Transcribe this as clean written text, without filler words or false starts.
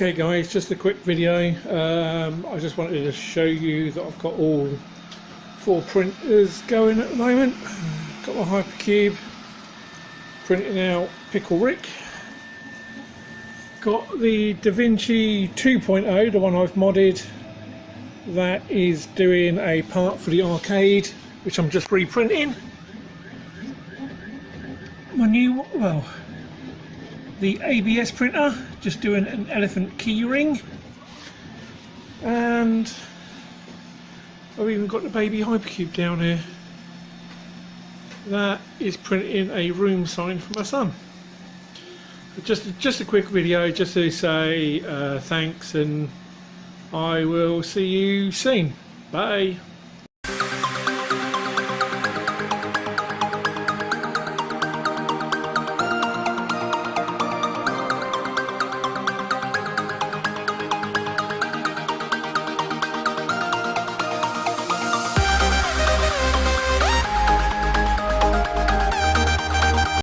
Okay guys, just a quick video. I just wanted to show you that I've got all 4 printers going at the moment. Got my Hypercube printing out Pickle Rick. Got the DaVinci 2.0, the one I've modded, that is doing a part for the arcade, which I'm just reprinting. My new, well, the ABS printer, just doing an elephant key ring, and I've even got the baby Hypercube down here that is printing a room sign for my son. Just a quick video just to say thanks, and I will see you soon. Bye.